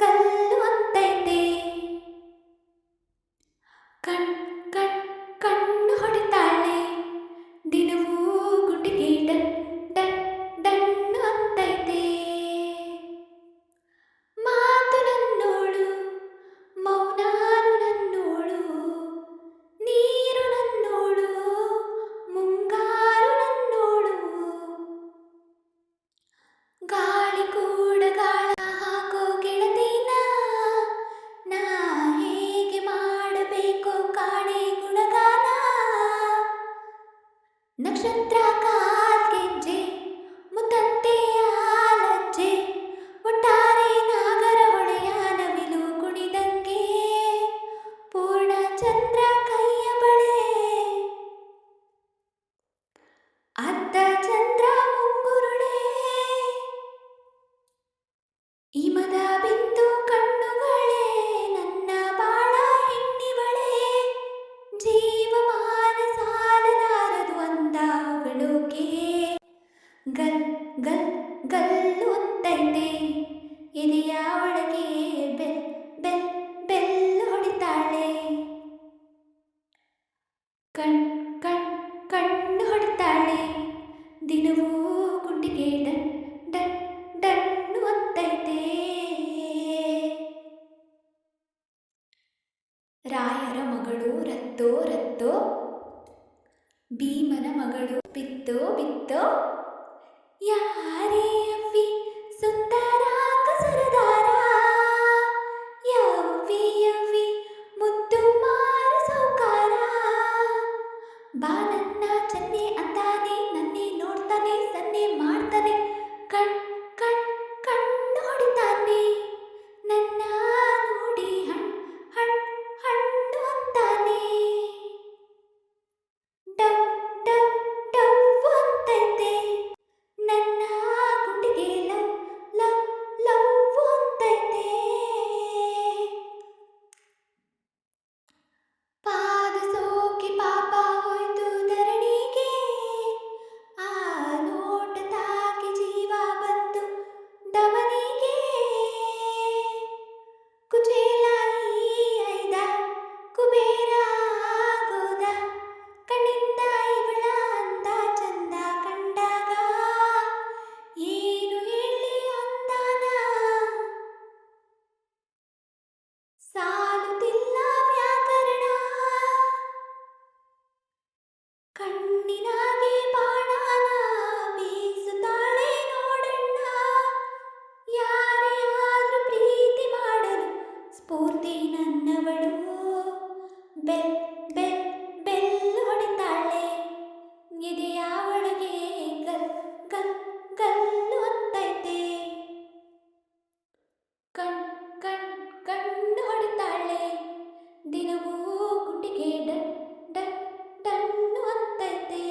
ಗಲ್ಲು ಅಂತೈತೆ. ಕಣ್ ಕಣ್ ಕಣ್ಣು ಹೊಡಿತಾಳೆ, ದಿನವೂ ಗುಂಡಿಗೆ ಡನ್ ಡನ್ ಡಣ್ಣು ಅಂತೈತೆ. ಮಾತು ನನ್ನೋಳು, ಮೌನಾನು ನನ್ನೋಳು, ನೀರು ನನ್ನೋಳು, ಮುಂಗಾರು ನನ್ನೋಳು. ಗಾಳಿ ಕೂಡ ಗಾಳ ಹಾಕೋ ಗೆಳತಿನ, ನಾ ಹೇಗೆ ಮಾಡಬೇಕೋ ಕಾಣೆ ಗುಣಗಾನ. ನಕ್ಷತ್ರ ಕಾಲ್ಗೆಜ್ಜೆ, ಮುತ್ತಂತೆಯ ಲಜ್ಜೆ, ಒಟ್ಟಾರೆ ನಾಗರ ಹೊಳೆಯ ನವಿಲು ಕುಣಿದಂಗೆ. ಪೂರ್ಣ ಚಂದ್ರ ಕೈಯ ಬಳೆ, ಅರ್ಧ ಚಂದ್ರ ಮುಂಗುರುಳೆ. ಹಿಮದ ಬಿಂದು ಕಣ್ಣುಗಳೇ, ನನ್ನ ಬಾಳ ಹೆಣ್ಣಿವಳೆ. ಜೀವಮಾನ ಸಾಲಲಾರದು ಅಂದ ಹೊಗಳೋಕೆ. ಗಲ್ ಗಲ್ ಗಲ್ಲು ಅಂತೈತೆ, ಎದೆಯ ಒಳಗೆ ಬೆಲ್ ಬೆಲ್ ಬೆಲ್ಲು ಹೊಡಿತಾಳೆ. ಕಣ್ ಕಣ್ ಕಣ್ಣು ಹೊಡಿತಾಳೆ, ದಿನವೂ ಗುಂಡಿಗೆ ಡನ್ ಡನ್ ಡಣ್ಣು ಅಂತೈತೆ. ರಾಯರ ಮಗಳು ರತ್ತೋ ರತ್ತೋ, ಭೀಮನ ಮಗಳು ಬಿತ್ತೋ ಬಿತ್ತೋ. ಯಾರೇ ಅವ್ವಿ ಸುಂದರ ಕಸರದಾರ, ಯವ್ವಿ ಯವ್ವಿ ಮುದ್ದು ಮಾರ ಸೌಕಾರ. ಬಾ ನನ್ನ ಚನ್ನೆ ಅಂತಾನೆ, ನನ್ನೇ ನೋಡ್ತಾನೆ, ಸನ್ನೆ ಮಾಡ್ತಾನೆ. ಕಣ್ ಕಣ್ ಕಣ್ಣು ಹೊಡಿತಾನೆ, ನನ್ನ ನೋಡಿ ಹಣ್ ಹಣ್ ಹಣ್ಣು ಅಂತಾನೆ. ಡವ್ ಡವ್ ಡವ್ ಅಂತೈತೆ, ನನ್ನ ಗುಂಡಿಗೆ ಲವ್ ಲವ್ ಲವ್ ಅಂತೈತೆ. ಪಾದ ಸೋಕಿ ಪಾಪ ಹೋಯ್ತು ಧರಣಿಗೆ, ಆ ನೋಟ ತಾಕಿ ಜೀವ ಬಂತು ಡಮನಿಗೆ. ಕುಚೇಲ ಈ ಐದ ಕುಬೇರ ಆಗೋದ, ಕಣ್ಣಿಂದ ಇವಳ ಅಂದ ಚಂದ ಕಂಡಾಗ. ಏನು ಹೇಳಿ ಅಂದಾನ, ಸಾಲುತ್ತಿಲ್ಲ ವ್ಯಾಕರಣ. ಕಣ್ಣಿನಾಗೆ ಬಾಣಾನ ಬೀಸುತ್ತಾಳೆ ನೋಡಣ್ಣ. ಯಾರೇ ಆದ್ರೂ ಪ್ರೀತಿ ಮಾಡಲು ಸ್ಫೂರ್ತಿ ನನ್ನವಳು. ಬೆಲ್ ಬೆಲ್ ಬೆಲ್ಲು ಹೊಡಿತಾಳೆ, ಎದೆಯ ಒಳಗೆ ಗಲ್ ಗಲ್ ಗಲ್ಲು ಅಂತೈತೆ. ಕಣ್ ಕಣ್ ಕಣ್ಣು ಹೊಡಿತಾಳೆ, ದಿನವೂ ಗುಂಡಿಗೆ ಡನ್ ಡನ್ ಡಣ್ಣು ಅಂತೈತೆ.